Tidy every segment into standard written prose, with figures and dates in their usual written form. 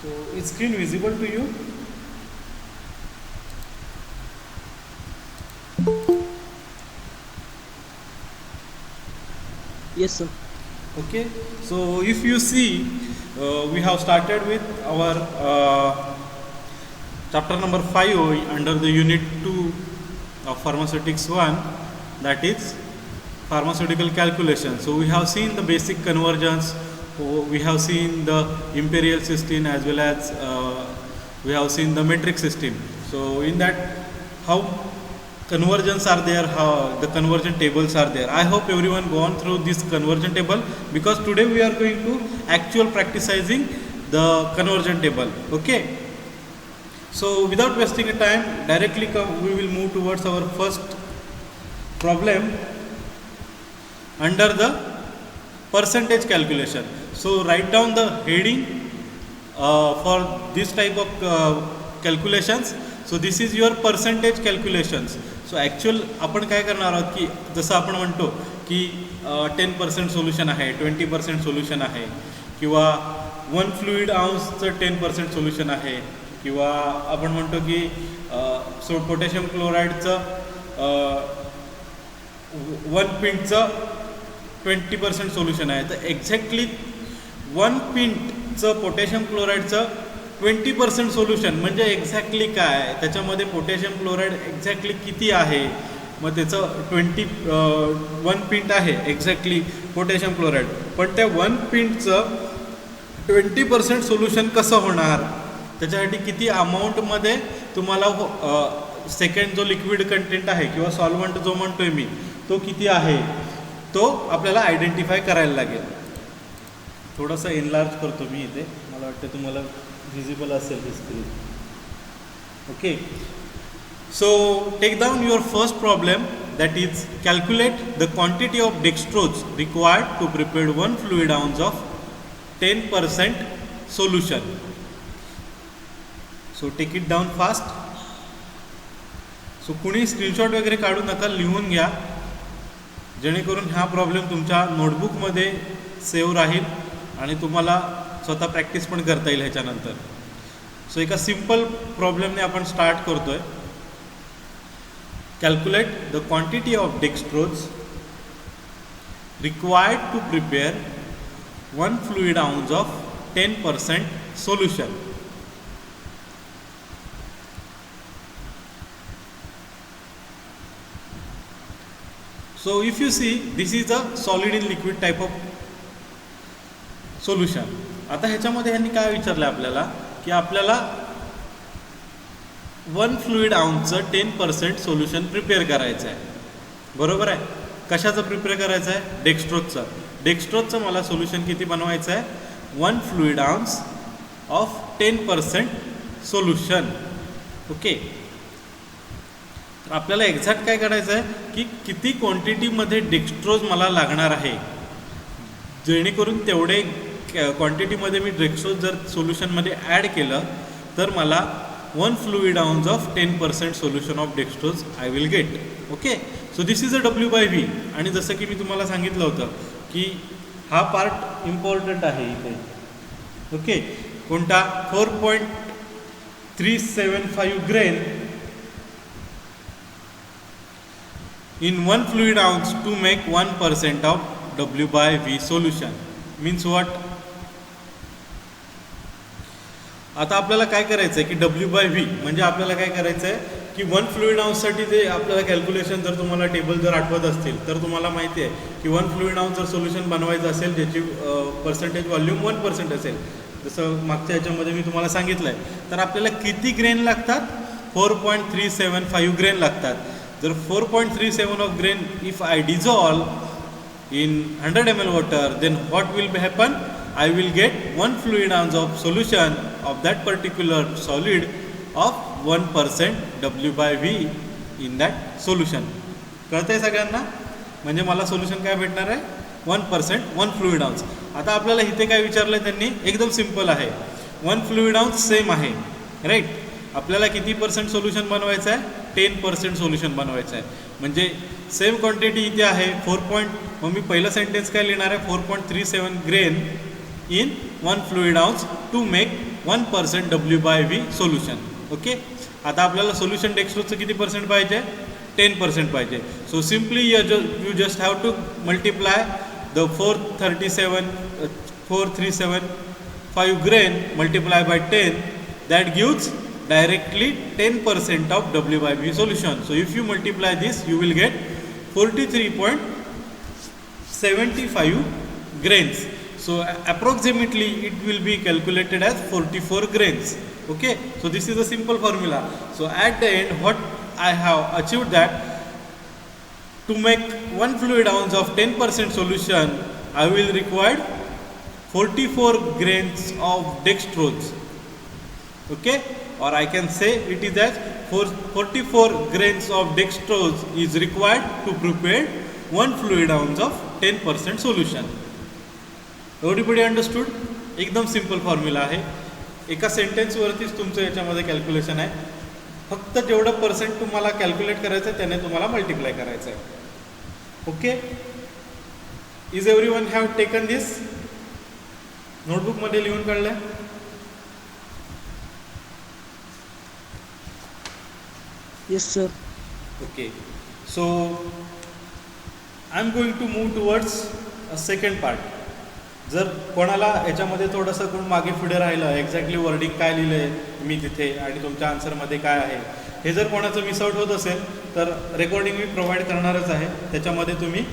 So is screen visible to you? Yes, sir. Okay, so if you see, we have started with our chapter number 5 under the unit 2 of pharmaceutics 1, that is pharmaceutical calculation. So we have seen the basic convergence, we have seen the imperial system, as well as we have seen the metric system. So in that, how convergence are there, how the convergent tables are there. I hope everyone gone through this convergent table, because today we are going to actual practicing the convergent table. Okay, so without wasting a time, directly we will move towards our first problem under the percentage calculation. So write down the heading for this type of calculations. So this is your percentage calculations. So actual आपण काय करणार आहोत की जसं आपण म्हणतो की 10% solution आहे, 20% सोल्युशन आहे, किंवा 1 फ्लुइड आउन्सचं 10% सोल्युशन आहे, किंवा आपण म्हणतो की पोटॅशियम क्लोराईडचं 1 पिंटचं 20% सोल्युशन आहे. तर एक्झॅक्टली 1 पिंटचं पोटॅशियम क्लोराईडचं 20% सोल्युशन म्हणजे एक्झॅक्टली काय, त्याच्यामध्ये पोटॅशियम क्लोराईड एक्झॅक्टली किती आहे, मग त्याचं 1 पिंट आहे एक्झॅक्टली पोटॅशियम क्लोराईड, पण त्या 1 पिंटचं 20% सोल्युशन कसं होणार, त्याच्यासाठी किती अमाऊंटमध्ये तुम्हाला सेकंड जो लिक्विड कंटेंट आहे किंवा सॉल्वंट जो म्हणतोय मी तो किती आहे, तो आपल्याला आयडेंटिफाय करायला लागेल. थोडंसं एनलार्ज करतो मी इथे, मला वाटतं तुम्हाला visible असेल ही screen. Okay, so take down your first problem, that is calculate the quantity of dextrose required to prepare 1 fluid ounce of 10% solution. So take it down fast. So कुणी स्क्रीनशॉट वगैरे काढू नका, लिहून घ्या, जेणेकरून हा प्रॉब्लेम तुमच्या नोटबुकमध्ये सेव्ह राहील आणि तुम्हाला स्वतः प्रॅक्टिस पण करता येईल ह्याच्यानंतर. सो एका सिम्पल प्रॉब्लेमने आपण स्टार्ट करतोय. Calculate the quantity of dextrose required to prepare 1 fluid ounce of 10% solution. So if you see, this is a solid in liquid type of solution. आता ह्याच्यामध्ये ह्यांनी काय विचारलं आपल्याला की आपल्याला 1 फ्लुइड आउन्सचं 10% सोल्युशन प्रिपेअर करायचं आहे, बरोबर आहे. कशाचं प्रिपेअर करायचं आहे, डेक्स्ट्रोजचं. डेक्स्ट्रोजचं मला सोल्युशन किती बनवायचं आहे, 1 fluid ounce of 10% solution. Okay, तर आपल्याला एक्झॅक्ट काय करायचं आहे की किती क्वांटिटीमध्ये डेक्स्ट्रोज मला लागणार आहे, जेणेकरून तेवढे क्वांटिटीमध्ये मी डेक्स्ट्रोज जर सोल्युशनमध्ये ॲड केलं तर मला 1 fluid ounce of 10% solution of dextrose I will get. Okay, so this is a W/V. आणि जसं की मी तुम्हाला सांगितलं होतं की हा पार्ट इम्पॉर्टंट आहे इथे. ओके, कोणता, 4.375 grain in 1 fluid ounce to make 1% of W/V solution. Means what? आता आपल्याला काय करायचं आहे की W/V म्हणजे आपल्याला काय करायचं आहे की 1 फ्लुइड आउन्ससाठी जे आपल्याला कॅल्क्युलेशन, जर तुम्हाला टेबल जर आठवत असतील तर तुम्हाला माहिती आहे की 1 फ्लुइड आउन्स जर सोल्युशन बनवायचं असेल ज्याची पर्सेंटेज व्हॉल्यूम 1% असेल, जसं मागच्या ह्याच्यामध्ये मी तुम्हाला सांगितलं आहे, तर आपल्याला किती ग्रेन लागतात, 4.375 ग्रेन लागतात. जर 4.37 of grain if I dissolve in 100 ml water, then what will happen, I will get 1 fluid ounce of solution of that particular solid of 1% W/V in that solution. कळतंय सगळ्यांना, म्हणजे मला सोल्युशन काय भेटणार आहे, 1%, 1 फ्लुइड आउन्स. आता आपल्याला इथे काय विचारलं आहे त्यांनी, एकदम सिम्पल आहे, 1 फ्लुइड आउन्स सेम आहे, राईट. आपल्याला किती % सोल्युशन बनवायचं आहे, 10% सोल्युशन बनवायचं आहे. म्हणजे सेम क्वांटिटी इथे आहे 4. मग मी पहिलं सेंटेन्स काय लिहिणार आहे, 4.37 grain in 1 fluid ounce to make 1% W/V solution. Okay, आता आपल्याला सोल्युशन डेक्स्ट्रोजचं किती पर्सेंट पाहिजे? 10% पाहिजे. So simply you just have to multiply the 437.5 grain multiplied by 10, that gives directly 10% of W/V solution. So if you multiply this, you will get 43.75 grains. So approximately it will be calculated as 44 grains. Okay, so this is a simple formula. So at the end, what I have achieved that to make 1 fluid ounce of 10% solution, I will require 44 grains of dextrose. Okay, or I can say it is as 44 grains of dextrose is required to prepare 1 fluid ounce of 10% solution. Everybody understood? एकदम simple formula आहे. एका सेंटेन्सवरतीच तुमचं याच्यामध्ये calculation आहे. फक्त जेवढं percent तुम्हाला calculate करायचं आहे त्याने तुम्हाला मल्टिप्लाय करायचं आहे. Okay, is everyone have taken this? नोटबुकमध्ये लिहून काढलंय? Yes sir. Okay, so I am going to move towards a second part. जर कोणाला याच्यामध्ये थोडंसं कोण मागे पुढे राहिलं, एक्झॅक्टली वर्डिंग काय लिहिलं आहे मी तिथे आणि तुमच्या आन्सरमध्ये काय आहे, हे जर कोणाचं मिसआउट होत असेल तर रेकॉर्डिंग मी प्रोव्हाइड करणारच आहे. त्याच्यामध्ये तुम्ही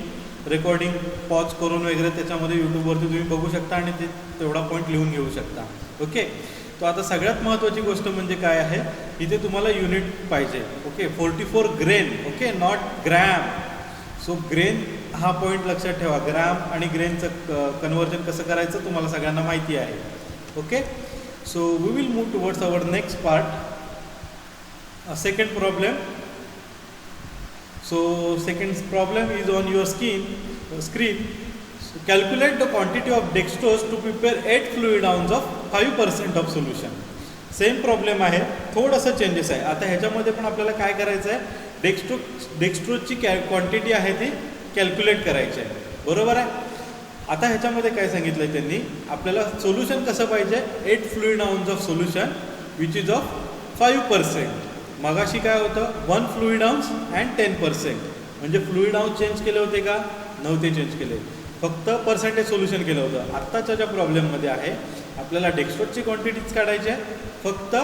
रेकॉर्डिंग पॉज करून वगैरे त्याच्यामध्ये यूट्यूबवरती तुम्ही बघू शकता आणि ते तेवढा पॉईंट लिहून घेऊ शकता. ओके, तो आता सगळ्यात महत्त्वाची गोष्ट म्हणजे काय आहे, इथे तुम्हाला युनिट पाहिजे. Okay, 44 grain. Okay, not gram. So grain हा पॉईंट लक्षात ठेवा. ग्रॅम आणि ग्रेनचं कन्वर्जन कसं करायचं तुम्हाला सगळ्यांना माहिती आहे. Okay, so we will move towards our next part, second problem. So second problem is on your screen. So calculate the quantity of dextrose to prepare 8 fluid ounce of 5% of solution. Same problem आहे, थोडंसं changes आहे. आता ह्याच्यामध्ये पण आपल्याला काय करायचं आहे, डेक्स्ट्रोजची क्वांटिटी आहे ती कॅल्क्युलेट करायची आहे. बरोबर आहे. आता ह्याच्यामध्ये काय सांगितलं आहे त्यांनी, आपल्याला सोल्युशन कसं पाहिजे, 8 fluid ounce of solution which is of 5%. मगाशी काय होतं, 1 फ्लुइड आउंस अँड 10%. म्हणजे फ्लुइड आउंस चेंज केले होते का? नव्हते चेंज केले, फक्त पर्सेंटेज सोल्युशन केलं होतं. आत्ताच्या ज्या प्रॉब्लेममध्ये आहे आपल्याला डेक्स्ट्रोजची क्वांटिटीज काढायची आहे. फक्त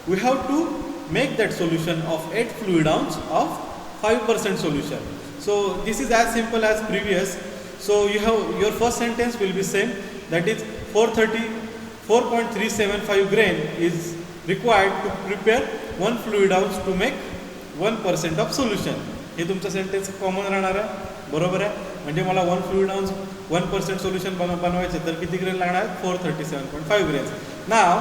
we have to make that solution of 8 fluid ounce of 5% solution. So this is as simple as previous. So you have your first sentence will be same, that is 4.375 grain is required to prepare 1 fluid ounce to make 1% of solution. हे तुमचं sentence common राहणार आहे. बरोबर आहे. म्हणजे मला 1 fluid ounce 1% solution बनवायचं तर किती ग्रेन लागणार आहे? 437.5 grains. Now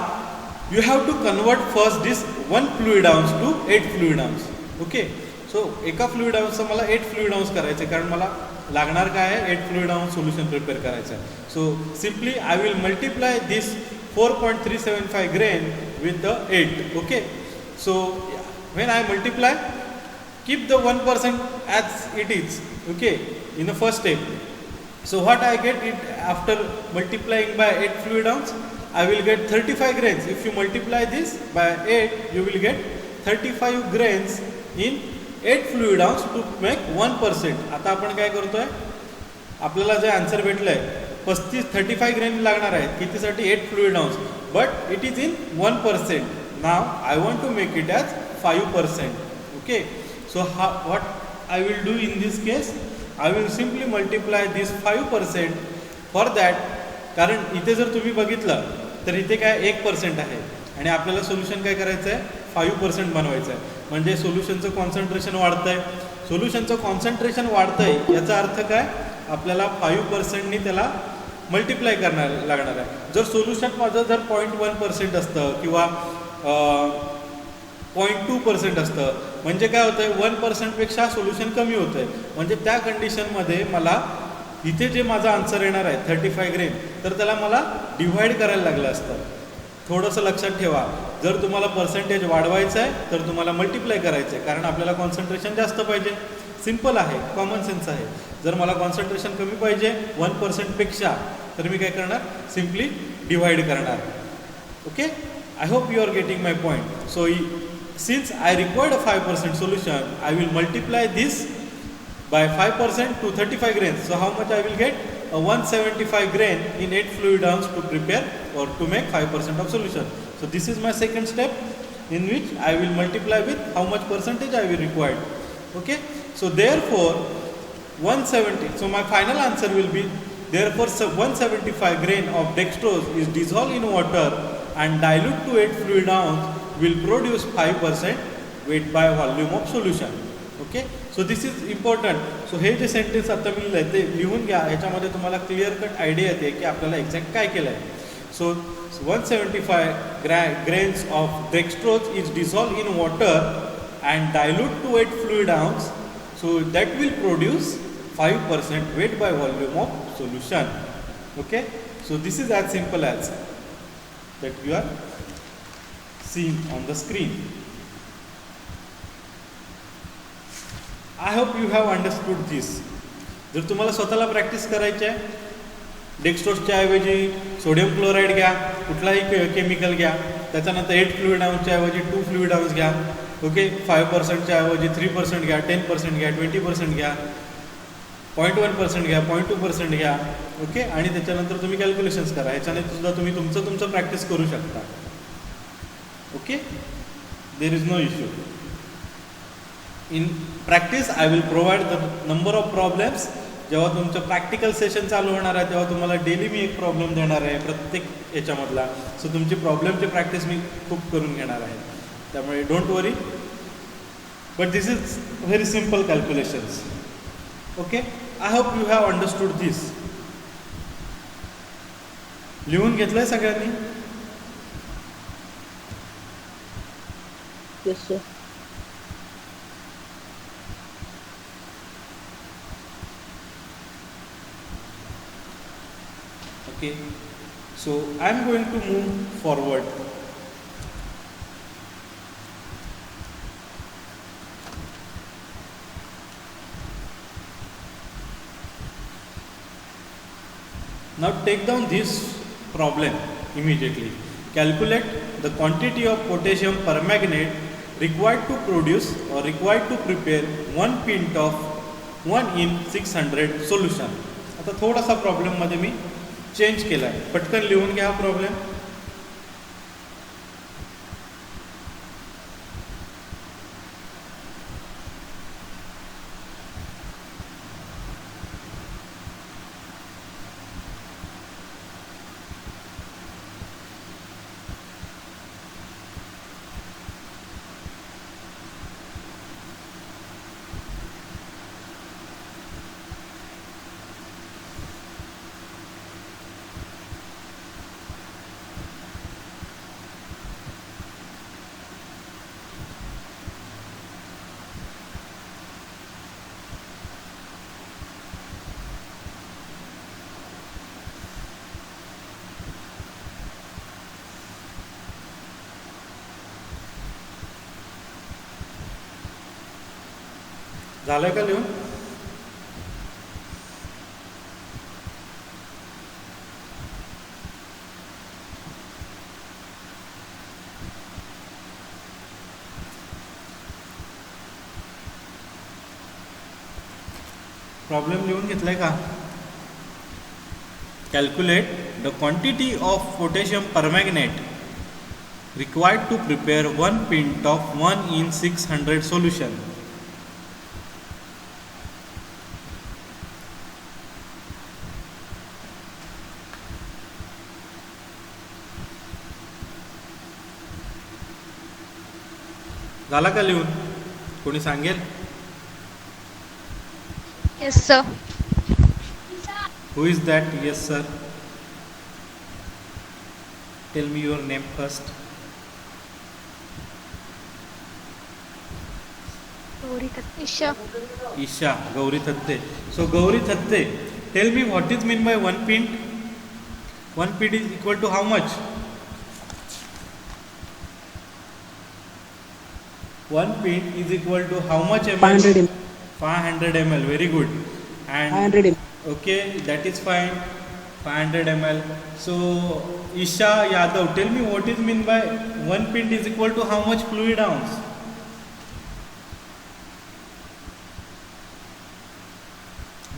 you have to convert first this 1 fluid ounce to 8 fluid ounce. Okay, so एका फ्लुइड आउंसचं मला 8 फ्लुइड आउंस करायचं आहे, कारण मला लागणार काय आहे, 8 फ्लुइड आउंस सोल्युशन प्रिपेअर करायचं आहे. So simply I will multiply this 4.375 grain with the 8. Okay, so when I multiply, keep the 1% as it is. Okay, in the first step. So what I get it after multiplying by 8 fluid ounce, I will get 35 grains. If you multiply this by 8, you will get 35 grains in 8 fluid ounce to make 1%. आता आपण काय करतोय, आपल्याला जे answer भेटलं आहे 35 grain लागणार आहे. कितीसाठी? 8 fluid ounce, but it is in 1%. Now I want to make it as 5%. Okay, so what I will do in this case, I will simply multiply this 5% for that. कारण इथे जर तुम्ही बघितलं तर इथे काय 1% आहे आणि आपल्याला सोल्युशन काय करायचं आहे, 5% बनवायचं आहे. म्हणजे सोल्युशनचं कॉन्सन्ट्रेशन वाढतं आहे. सोल्युशनचं कॉन्सन्ट्रेशन वाढतं आहे याचा अर्थ काय, आपल्याला 5%नी त्याला मल्टिप्लाय करणार लागणार आहे. जर सोल्युशन माझं जर 0.1% असतं किंवा 0.2% असतं, म्हणजे काय होतं आहे, 1%पेक्षा सोल्युशन कमी होतं आहे. म्हणजे त्या कंडिशनमध्ये मला इथे जे माझा आन्सर येणार आहे 35 ग्रेन, तर त्याला मला डिव्हाइड करायला लागलं असतं. थोडंसं लक्षात ठेवा, जर तुम्हाला पर्सेंटेज वाढवायचं आहे तर तुम्हाला मल्टिप्लाय करायचं आहे, कारण आपल्याला कॉन्सन्ट्रेशन जास्त पाहिजे. सिम्पल आहे, कॉमन सेन्स आहे. जर मला कॉन्सन्ट्रेशन कमी पाहिजे 1%पेक्षा, तर मी काय करणार, सिम्पली डिवाइड करणार. Okay, I hope you are getting my point. So since I required a 5% solution, I will multiply this by 5% to 35 grains. So how much I will get? A 175 grain in 8 fluid ounce to prepare or to make 5% of solution. So this is my second step, in which I will multiply with how much percentage I will require. Okay, so therefore 170, so my final answer will be, therefore 175 grain of dextrose is dissolved in water and dilute to 8 fluid ounce will produce 5% weight by volume of solution. Okay, so this is important. So हे जे sentence आता मी लिहिलं आहे ते लिहून घ्या, ह्याच्यामध्ये तुम्हाला क्लिअर कट आयडिया येते की आपल्याला एक्झॅक्ट काय केलं आहे. So 175 grains of dextrose is dissolved in water and dilute to 8 fluid ounce, so that will produce 5% weight by volume of solution. Okay, so this is as simple as that you are seeing on the screen. I hope you have understood this. जर तुम्हाला स्वतःला practice करायची आहे, डेक्स्ट्रोजच्या ऐवजी sodium chloride घ्या, कुठलाही chemical घ्या, त्याच्यानंतर 8 फ्लुइड आउन्सच्या ऐवजी 2 फ्लुइड आउन्स घ्या. ओके, 5%च्या ऐवजी 3% घ्या, 10% घ्या, 20% घ्या, 0.1% घ्या, 0.2% घ्या. ओके, आणि त्याच्यानंतर तुम्ही कॅल्क्युलेशन्स करा. ह्याच्याने सुद्धा तुम्ही तुमचं प्रॅक्टिस करू शकता. Okay, there is no issue. In practice I will provide the number of problems. जेव्हा तुमचं प्रॅक्टिकल सेशन चालू होणार आहे तेव्हा तुम्हाला डेली मी एक प्रॉब्लेम देणार आहे प्रत्येक याच्यामधला. सो तुमची प्रॉब्लेमची प्रॅक्टिस मी खूप करून घेणार आहे, त्यामुळे don't worry. But this is very simple calculations. Okay, I hope you have understood this. लिहून घेतलं आहे सगळ्यांनी? Yes, sir. Okay, so I am going to move forward. Now take down this problem immediately. Calculate the quantity of potassium permanganate required to produce or required to prepare 1 pint of 1 in 600 solution. आता थोडासा problem मध्ये मी change केला आहे, पटकन लिहून घ्या problem. झालंय का लिहून? प्रॉब्लेम लिहून घेतलाय का? Calculate the quantity of potassium permanganate required to prepare 1 pint of 1 in 600 solution. झाला का लिहून? कोणी सांगेल? Yes, sir. Who is that? Yes, sir. Tell me your name first. Isha. Isha, Gauri Thatte. So Gauri Thatte, tell me what is meant by 1 pint? 1 pint is equal to how much? 1 pint is equal to how much ml? 500 ml. 500 ml. Very good. And 500 ml. okay, that is fine. 500 ml. So Isha Yadav, tell me what is mean by 1 pint is equal to how much fluid ounce?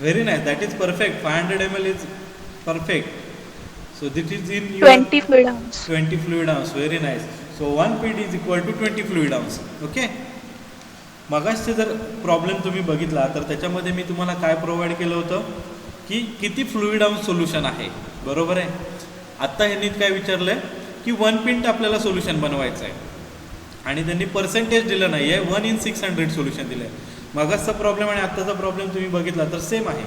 Very nice, that is perfect. 500 ml is perfect. So this is in your 20 fluid ounce. 20 fluid ounce. Very nice. So 1 pint is equal to 20 fluid ounce. Okay. मगाशचे जर problem तुम्ही बघितला तर त्याच्यामध्ये मी तुम्हाला काय provide केलं होतं की किती फ्लुइड आउन्स सोल्युशन आहे, बरोबर आहे. आत्ता ह्यांनी काय विचारलं आहे की 1 पिंट आपल्याला सोल्युशन बनवायचं आहे आणि त्यांनी पर्सेंटेज दिलं नाही आहे, 1/600 सोल्युशन दिलं आहे. मगाचचा प्रॉब्लेम आणि आत्ताचा प्रॉब्लेम तुम्ही बघितला तर सेम आहे.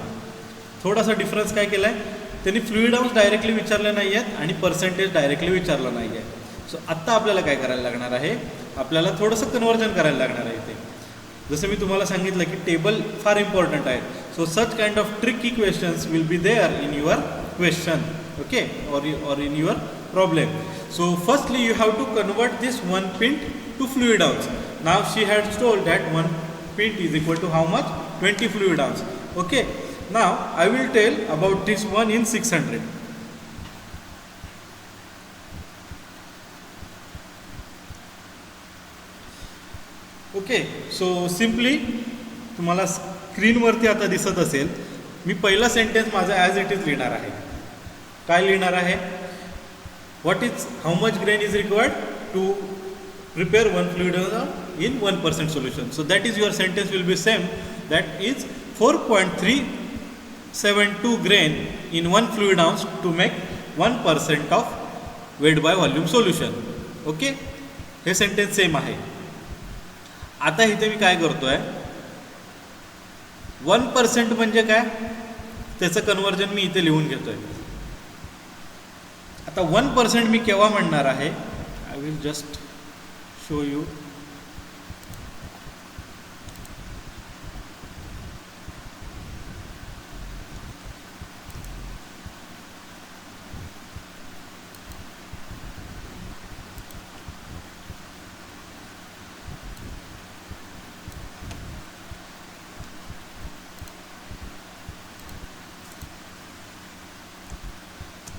थोडासा डिफरन्स काय केला आहे, त्यांनी फ्लुइड आउन्स डायरेक्टली विचारले नाही आहेत आणि पर्सेंटेज डायरेक्टली विचारलं नाही आहे. सो आत्ता आपल्याला काय करायला लागणार आहे, आपल्याला थोडंसं कन्व्हर्जन करायला लागणार आहे. इथे जसं मी तुम्हाला सांगितलं की टेबल फार इम्पॉर्टंट आहे. So such kind of tricky questions will be there in your question, okay, or in your problem. So firstly you have to convert this 1 pint to fluid ounce. Now she had told that 1 pint is equal to how much? 20 fluid ounce. Okay, now I will tell about this 1/600. Okay, so simply तुम्हाला स्क्रीनवरती आता दिसत असेल, मी पहिला sentence माझा as it is लिहिणार आहे. काय लिहिणार आहे, what is how much grain is required to prepare 1 fluid ounce in 1% solution. So that is your sentence will be same, that is 4.372 grain in 1 fluid ounce to make 1% of weight by volume solution. Okay, हे sentence same आहे. आता इथे मी काय करतोय, 1% म्हणजे काय त्याचं कन्व्हर्जन मी इथे लिहून घेतोय. आता 1% मी केव्हा म्हणणार आहे, I will just show you.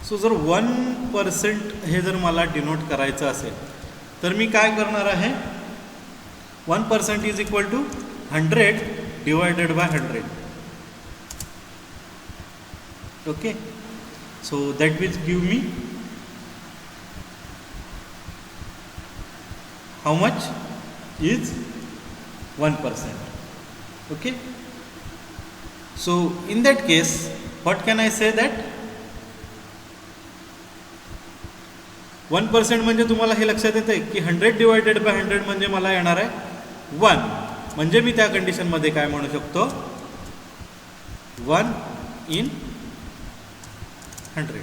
So जर 1% हे जर मला डिनोट करायचं असेल तर मी काय करणार आहे, 1% is equal to 100 divided by 100. Okay, so that will give me how much is 1%. Okay, so in that case what can I say that 1% म्हणजे तुम्हाला हे लक्षात येतं की 100 डिवायडेड बाय 100 म्हणजे मला येणार आहे 1. म्हणजे मी त्या कंडिशनमध्ये काय म्हणू शकतो, 1/100.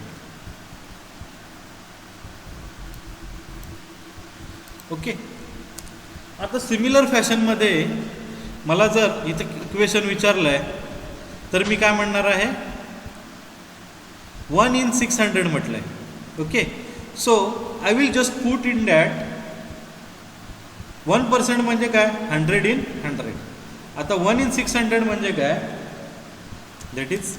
ओके, आता सिमिलर फॅशनमध्ये मला जर इथे इक्वेशन विचारलं आहे तर मी काय म्हणणार आहे, 1/600 म्हटलं आहे. Okay, so I will just put in that 1% म्हणजे काय, 100/100. आता 1/600 म्हणजे काय, दॅट इज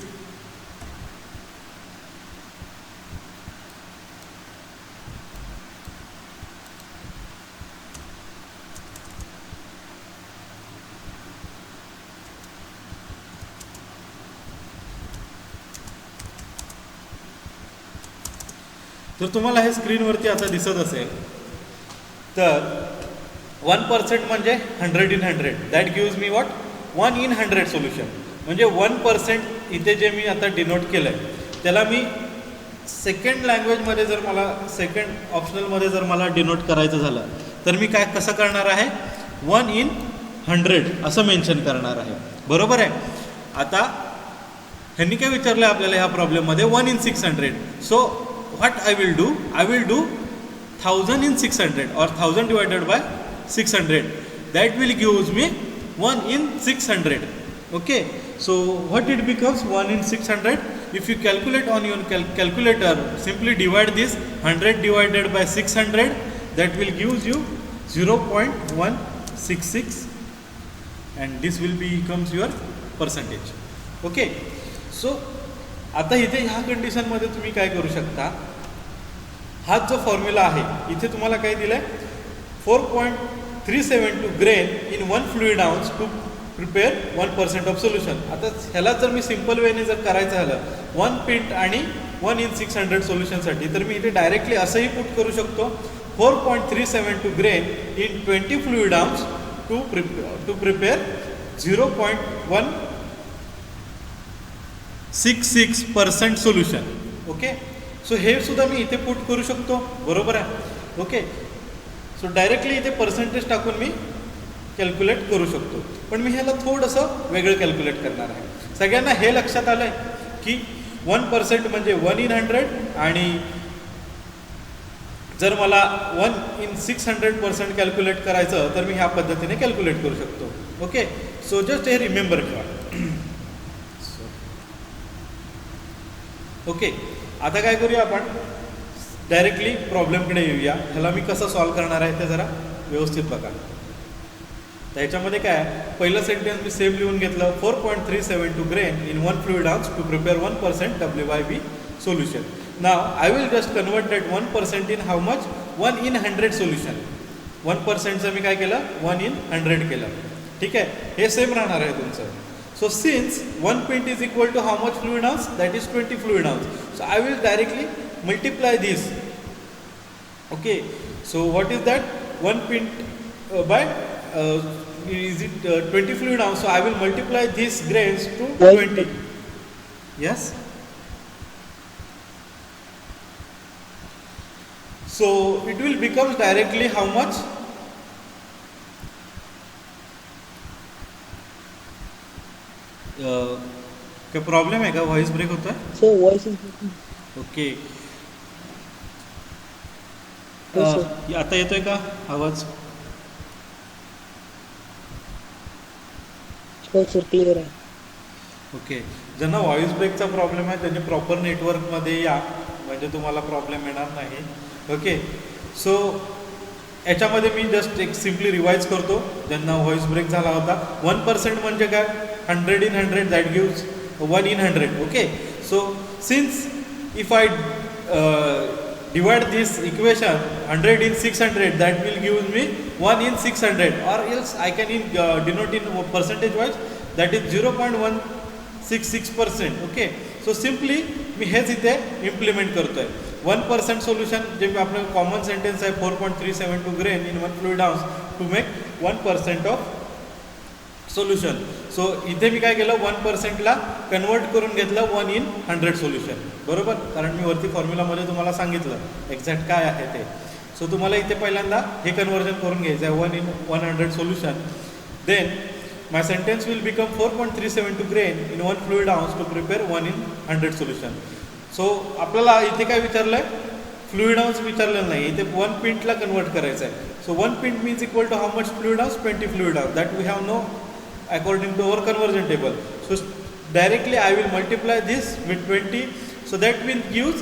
तर तुम्हाला हे स्क्रीनवरती आता दिसत असेल तर 1% म्हणजे 100/100, that gives me what 1/100 solution. म्हणजे 1% इथे जे मी आता डिनोट केलं आहे त्याला मी सेकंड लँग्वेजमध्ये जर मला सेकंड ऑप्शनलमध्ये जर मला डिनोट करायचं झालं तर मी काय कसं करणार आहे, 1/100 असं मेन्शन करणार आहे, बरोबर आहे. आता ह्यांनी काय विचारलं आहे आपल्याला ह्या प्रॉब्लेममध्ये 1/600. So what I will do 1000/600 or 1000 divided by 600, that will gives me 1/600. Okay, so what it becomes, 1/600. If you calculate on your calculator, simply divide this 100 divided by 600, that will gives you 0.166 and this will becomes your percentage. Okay, so आता इथे ह्या कंडिशनमध्ये तुम्ही काय करू शकता, हा जो फॉर्म्युला आहे इथे तुम्हाला काय दिलं आहे 4.372 grain in 1 fluid ounce to prepare 1% of solution. आता ह्याला जर मी सिम्पल वेने जर करायचं झालं 1 पिंट आणि 1 in 600 सोल्युशनसाठी, तर मी इथे डायरेक्टली असंही पुट करू शकतो 4.372 grain in 20 fluid ounce to prepare 0.166% solution. Okay, so हे सुद्धा मी इथे पुट करू शकतो, बरोबर आहे. ओके, सो डायरेक्टली इथे पर्सेंटेज टाकून मी कॅल्क्युलेट करू शकतो, पण मी ह्याला थोडंसं वेगळं कॅल्क्युलेट करणार आहे. सगळ्यांना हे लक्षात आलं आहे की 1% म्हणजे 1 in 100, आणि जर मला 1 in 600% कॅल्क्युलेट करायचं तर मी ह्या पद्धतीने कॅल्क्युलेट करू शकतो. ओके, सो जस्ट हे रिमेंबर ठेवा. ओके, आता काय करूया आपण, डायरेक्टली प्रॉब्लेमकडे येऊया. ह्याला मी कसं सॉल्व करणार आहे ते जरा व्यवस्थित बघा. त्याच्यामध्ये काय, पहिलं सेंटेन्स मी सेम लिहून घेतलं 4.372 grain in 1 fluid ounce to prepare 1% WYB solution. Now I will just convert that 1% in how much, 1 in 100 solution. 1%चं मी काय केलं, 1 in 100 केलं. ठीक आहे, हे सेम राहणार आहे तुमचं. So since 1 pint is equal to how much fluid ounce? That is 20 fluid ounce. So I will directly multiply this. Okay, so what is that? 1 pint by is it 20 fluid ounce? So I will multiply these grains to 20. Yes. So it will become directly how much? क्या problem आहे का, voice break होतोय? So voice is okay, Yes, आता येतोय का आवाज? हो sir, clear आहे. ओके, ज्यांना व्हॉइस ब्रेकचा प्रॉब्लेम आहे त्यांनी प्रॉपर नेटवर्कमध्ये या, म्हणजे तुम्हाला प्रॉब्लेम येणार नाही. ओके, सो याच्यामध्ये मी जस्ट एक सिम्पली रिवाइज करतो ज्यांना व्हॉइस ब्रेक झाला होता. 1% म्हणजे काय, 100 in 100, that gives 1 in 100. Okay, so since if I divide this equation 100 in 600, that will give me 1 in 600, or else I can denote in percentage wise, that is 0.166%. Okay, so simply मी हेच इथे implement करतोय. 1% solution जे आपलं common sentence आहे 4.372 grain in 1 fluid ounce to make 1% of solution. So इथे मी काय केलं, 1%ला कन्वर्ट करून घेतलं 1 in 100 सोल्युशन, बरोबर, कारण मी वरती फॉर्म्युलामध्ये तुम्हाला सांगितलं एक्झॅक्ट काय आहे ते. सो तुम्हाला इथे पहिल्यांदा हे कन्वर्जन करून घ्यायचं आहे 1 in 100 solution. Then my sentence will become 4.372 grain in 1 fluid ounce to prepare 1 in 100 solution. So आपल्याला इथे काय विचारलं आहे, फ्लुइड आउन्स विचारलेलं नाही, इथे 1 पिंटला कन्वर्ट करायचं आहे. So 1 pint means equal to how much fluid ounce, 20 fluid ounce, that we have no according to our conversion table. So directly I will multiply this with 20, so that will give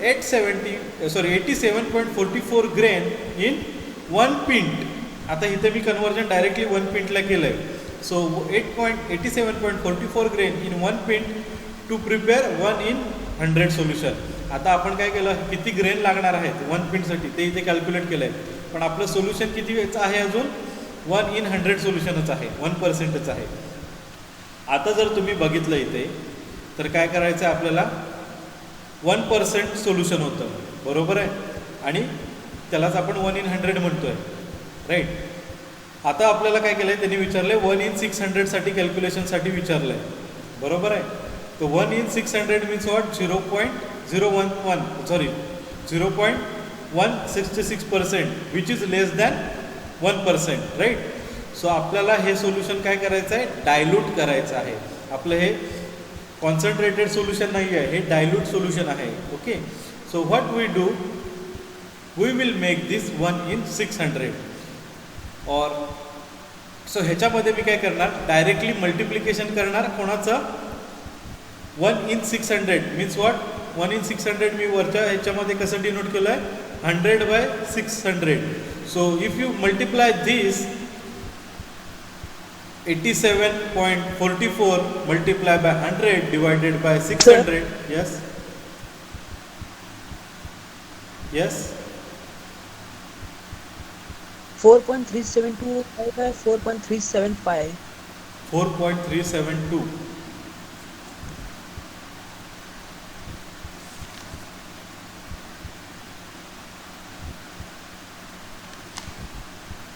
87.44 grain in 1 pint. आता इथे मी conversion directly 1 पिंटला केलं आहे. So 87.44 grain in 1 pint to prepare 1 in 100 solution. आता आपण काय केलं, किती ग्रेन लागणार आहेत 1 पिंटसाठी ते इथे कॅल्क्युलेट केलं आहे, पण आपलं सोल्युशन किती आहे अजून 1 in 100 सोल्युशनच आहे, 1%च आहे. आता जर तुम्ही बघितलं इथे तर काय करायचं आहे आपल्याला, 1% सोल्युशन होतं, बरोबर आहे, आणि त्यालाच आपण 1 in 100 म्हणतोय, राईट. आता आपल्याला काय केलं आहे, त्यांनी विचारलं आहे 1 in 600साठी कॅल्क्युलेशनसाठी विचारलं आहे, बरोबर आहे. तर 1 in 600 means what, 0.166%, which is less than 1%, right. सो आपल्याला हे सोल्युशन काय करायचं आहे, डायल्यूट करायचं आहे. आपलं हे कॉन्सन्ट्रेटेड सोल्युशन नाही आहे, हे डायल्यूट सोल्युशन आहे. Okay, so what we do, we will make this 1 in 600. और सो ह्याच्यामध्ये मी काय करणार, डायरेक्टली मल्टिप्लिकेशन करणार कोणाचं, 1 in 600 मीन्स वॉट, 1 in 600 मी वरच्या ह्याच्यामध्ये कसं डिनोट केलं आहे, 100/600. So if you multiply this 87.44 multiplied by 100 divided by 600. Yes. Yes. 4.372 by 4.375. 4.372.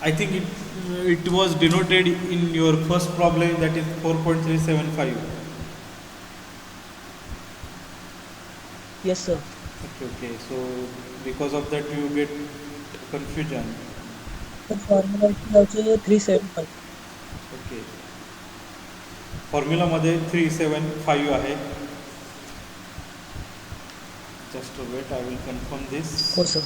I think it was denoted in your first problem, that is 4.375. Yes, sir. Okay. So because of that you get confusion. The formula is also 375. Okay. Formula मध्ये 375 आहे. Just a wait, I will confirm this. Oh, sir.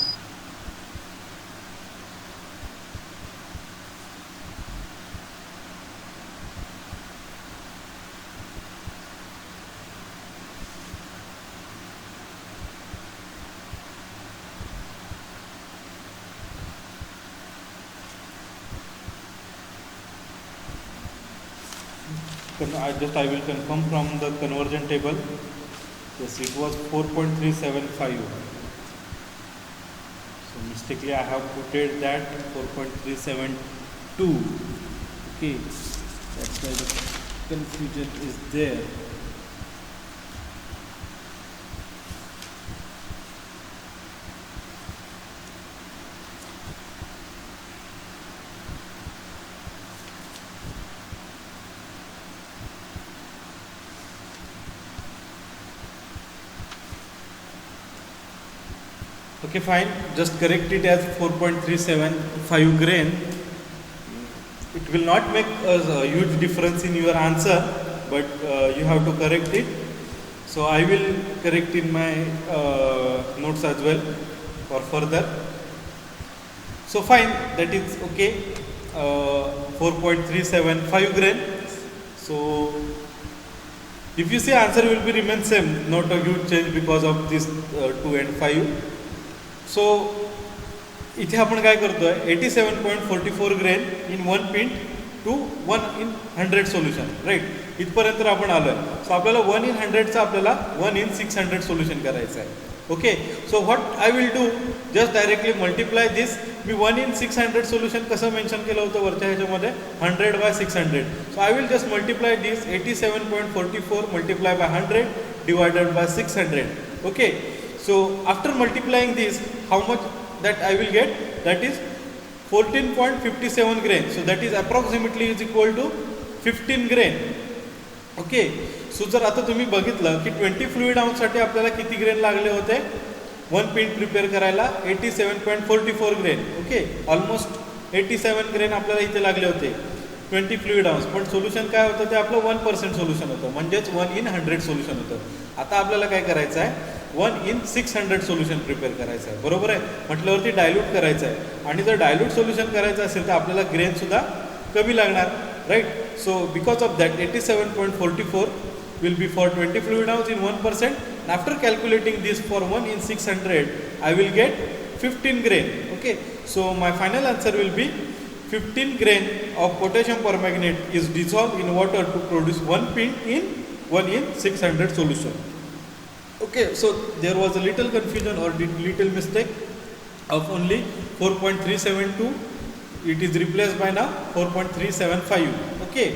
I will confirm from the conversion table. Yes, it was 4.375. So mistakenly I have put it that 4.372. Okay, that's why the confusion is there. Okay, fine. Just correct it as 4.375 grain. It will not make a huge difference in your answer, but you have to correct it. So I will correct in my notes as well for further. So fine, that is okay. 4.375 grain. So if you see, answer will be remain same, not a huge change because of this 2 and 5. So इथे आपण काय करतोय 87.44 grain in 1 pint to 1 in 100 solution, right. इथपर्यंत आपण आलोय. So आपल्याला 1 in 100चा आपल्याला 1 in 600 solution करायचं आहे. Okay, so what I will do, just directly multiply this. Me 1 in 600 solution कसं मेन्शन केलं होतं वरच्या ह्याच्यामध्ये 100 by 600. So I will just multiply this 87.44 multiply by 100 divided bye 600. Okay, so after multiplying this, how much that I will get? That is 14.57 grain. So that is approximately is equal to 15 grain. Okay, so जर आता तुम्ही बघितलं की 20 fluid आउंससाठी आपल्याला किती grain लागले होते 1 pint prepare करायला? 87.44 ग्रेन. ओके, ऑलमोस्ट 87 ग्रेन आपल्याला इथे लागले होते 20 फ्लुइड आउंस. पण सोल्युशन काय होतं ते आपलं 1% सोल्युशन होतं, म्हणजेच 1 in 100 सोल्युशन होतं. आता आपल्याला काय करायचं आहे 1 in 600 सोल्युशन प्रिपेअर करायचं आहे. बरोबर आहे, म्हटल्यावरती डायल्यूट करायचं आहे. आणि जर डायल्यूट सोल्युशन करायचं असेल तर आपल्याला ग्रेनसुद्धा कमी लागणार, right. So because of that 87.44 will be for 20 fluid ounce in 1%. And after calculating this for 1 in 600, I will get 15 grain. Okay, so my final answer will be 15 grain of potassium permanganate is dissolved in water to produce 1 pint in 1 in 600 solution. Okay, so there was a little confusion or little mistake of only 4.372. It is replaced by now 4.375. Okay,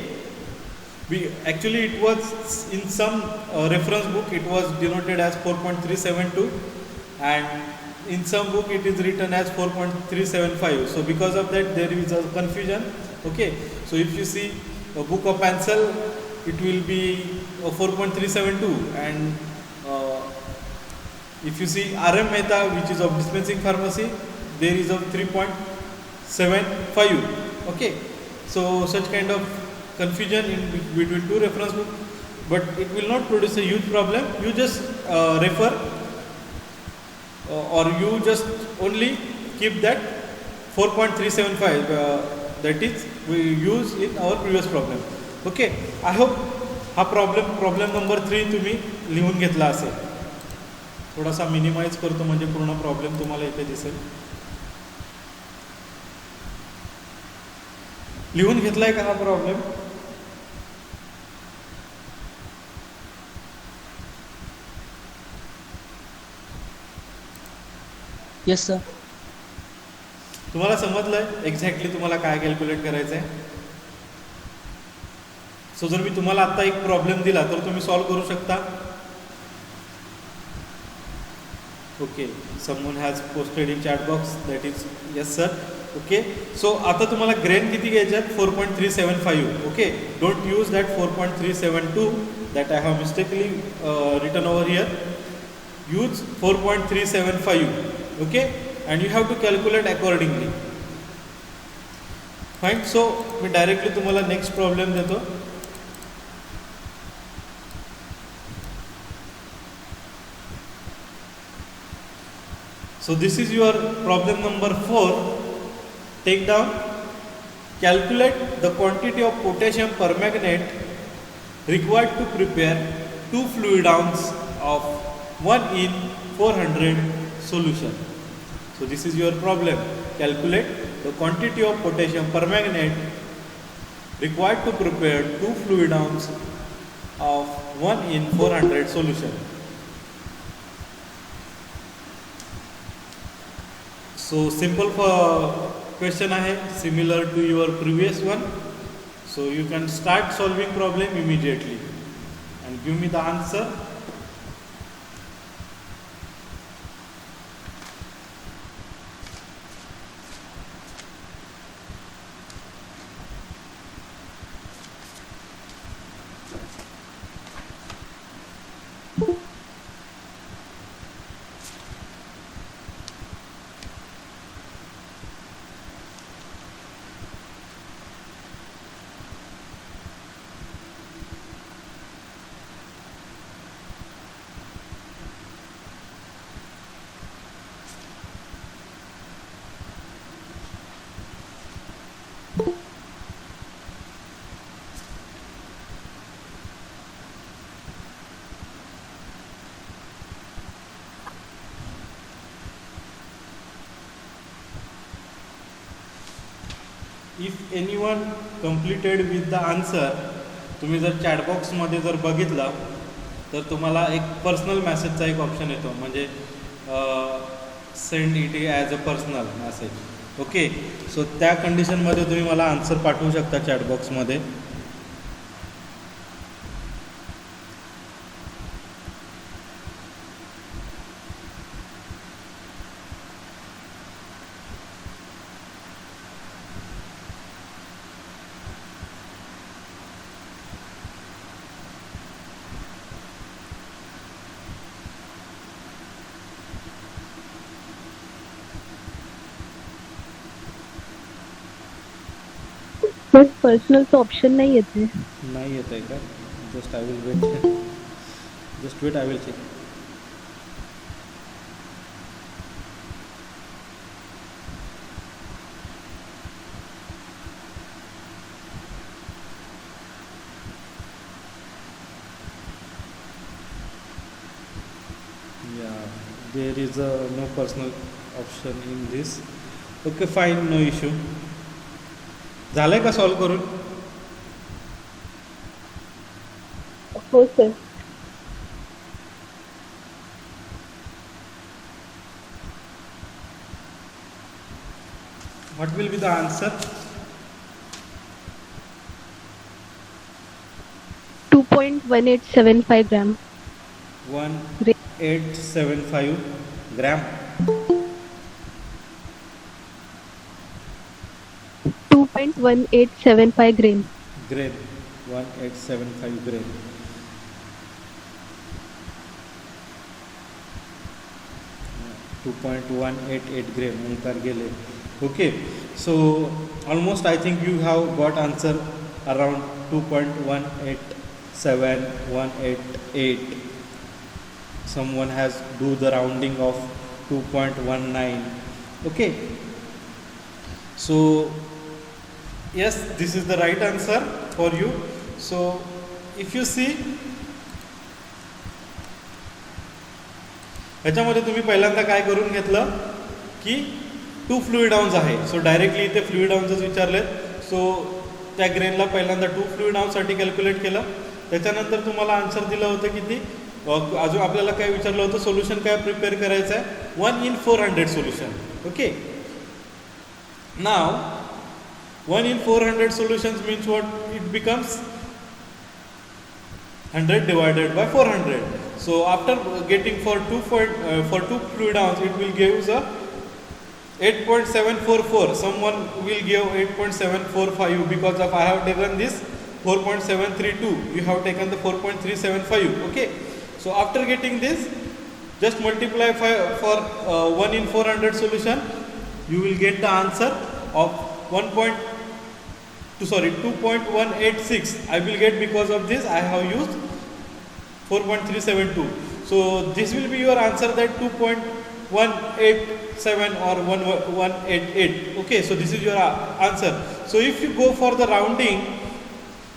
actually it was in some reference book it was denoted as 4.372, and in some book it is written as 4.375. So because of that there is a confusion. Okay, so if you see a book of Ansel, it will be 4.372, and if you see RM Mehta, which is of dispensing pharmacy, there is a 3.75. Okay, so such kind of confusion in between two reference books, but it will not produce a huge problem. You just refer or you just only keep that 4.375 that is we use in our previous problem. Okay, I hope हा problem number 3 तुम्ही लिहून घेतला असेल. थोडासा minimise करतो म्हणजे पूर्ण problem तुम्हाला इथे दिसेल. लिहून घेतलाय का हा प्रॉब्लेम? Yes sir. तुम्हाला समजलं एक्झॅक्टली तुम्हाला काय कॅल्क्युलेट करायचं आहे. सो जर मी तुम्हाला आत्ता एक प्रॉब्लेम दिला तर तुम्ही सॉल्व करू शकता. Okay, someone has posted in chat box that is yes sir. Okay, so आता तुम्हाला ग्रेन किती घ्यायच्यात 4.375. Okay, don't use that 4.372 that I have mistakenly written over here. Use 4.375. Okay, and you have to calculate accordingly. Fine. So मी directly तुम्हाला next problem देतो. So this is your problem number 4. Take down. Calculate the quantity of potassium permanganate required to prepare 2 fluid ounce of 1 in 400 solution. So this is your problem. Calculate the quantity of potassium permanganate required to prepare 2 fluid ounce of 1 in 400 solution. So simple question आहे, similar to your previous one. So you can start solving problem immediately and give me the answer. If anyone completed with the answer, तुम्ही जर चॅटबॉक्समध्ये जर बघितलं तर तुम्हाला एक personal मेसेजचा एक option येतो, म्हणजे send it as a personal message. Okay, so त्या कंडिशनमध्ये तुम्ही मला आन्सर पाठवू शकता चॅटबॉक्समध्ये. बस पर्सनलचं ऑप्शन नाही येते. नाही येत आहे का? Just I will wait. Just wait, I will check. There is no personal option in this. Okay, fine, no issue. झालंय का सॉल्व करून? हो sir. What will be the answer? 2.1875 gram. 1875 gram. 2.1875 grain. Grain 1875 grain. To 2.188 grain Omkar गेले. Okay, so almost I think you have got answer around 2.187,188. Someone has do the rounding of 2.19. Okay, so yes, this is the right answer for you. So if you see, ह्याच्यामध्ये तुम्ही पहिल्यांदा काय करून घेतलं की 2 fluid ounce आहे. So directly इथे fluid आउन्सच विचारलेत. So त्या ग्रेनला पहिल्यांदा 2 फ्लुइड आउन्ससाठी कॅल्क्युलेट केलं. त्याच्यानंतर तुम्हाला आन्सर दिलं होतं किती अजून आपल्याला काय विचारलं होतं, सोल्युशन काय प्रिपेअर करायचं आहे, 1 in 400 solution. Okay, now 1 in 400 solutions means what? It becomes 100 divided by 400. So after getting for two fluid ounce, it will give us a 8.744. Someone will give 8.745 because of I have taken this 4.732. You have taken the 4.375. Okay. So after getting this, just multiply for 1 in 400 solution. You will get the answer of 2.186. I will get because of this I have used 4.372. So this will be your answer, that 2.187 or 188. Okay, so this is your answer. So if you go for the rounding,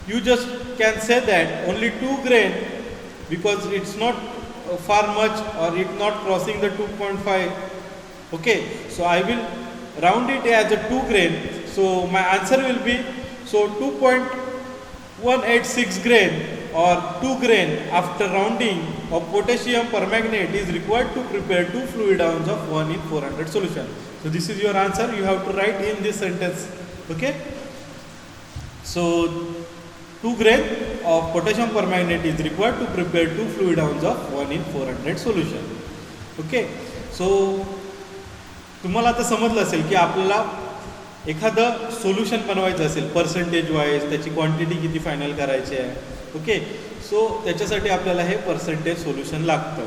you just can say that only 2 grain, because it's not far much or it's not crossing the 2.5. Okay, so I will round it as a 2 grain. So my answer will be, so 2.186 grain or 2 grain after rounding of potassium permanganate is required to prepare 2 fluid ounce of 1 in 400 solution. So this is your answer. You have to write in this sentence. Okay. So 2 grain of potassium permanganate is required to prepare 2 fluid ounce of 1 in 400 solution. Okay. So तुम्हाला आता समजलं असेल की आपल्याला एखादं solution बनवायचं असेल percentage wise, त्याची क्वांटिटी किती फायनल करायची आहे. ओके, सो त्याच्यासाठी आपल्याला हे पर्सेंटेज सोल्युशन लागतं.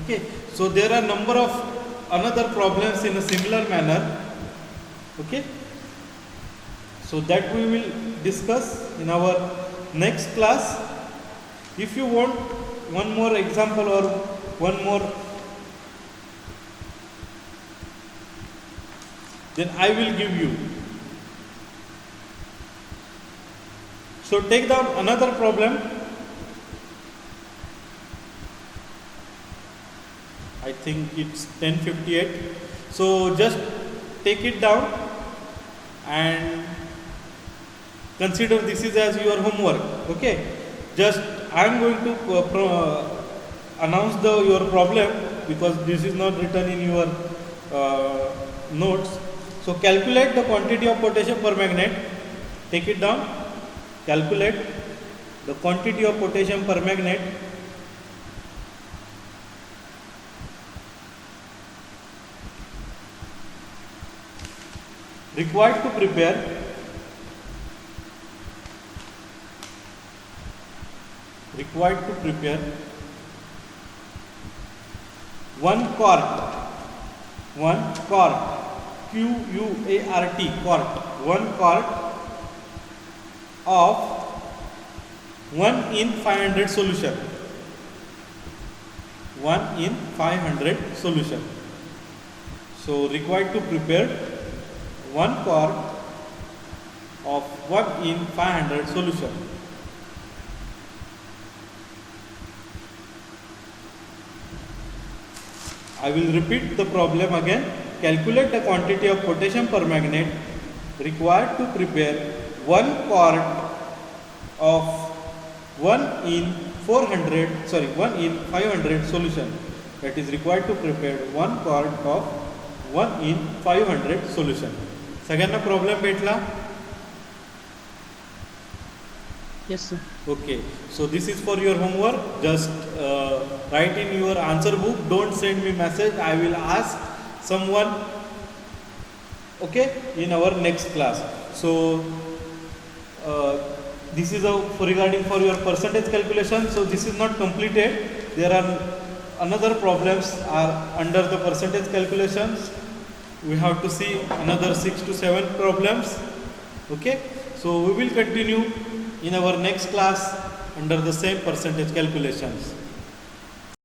Okay, so there are number of another problems in a similar manner. Okay, so that we will discuss in our next class. If you want one more example और one more, then I will give you. So take down another problem. I think it's 10:58. So just take it down and consider this is as your homework. Okay, just I am going to announce your problem because this is not written in your notes. So calculate the quantity of potassium permanganate. Take it down. Calculate the quantity of potassium permanganate required to prepare 1 quart, Q-U-A-R-T, quart, 1 quart of 1 in 500 solution. 1 in 500 solution. So required to prepare 1 quart of 1 in 500 solution. I will repeat the problem again. Calculate the quantity of potassium permanganate required to prepare 1 quart of 1 in 500 solution. That is required to prepare 1 quart of 1 in 500 solution. सगळ्यांना problem भेटला? Yes, sir. Okay, so this is for your homework. Just write in your answer book. Don't send me message. I will ask someone, okay, in our next class. So this is regarding for your percentage calculation. So this is not completed. There are another problems are under the percentage calculations. We have to see another 6 to 7 problems. Okay, so we will continue in our next class under the same percentage calculations.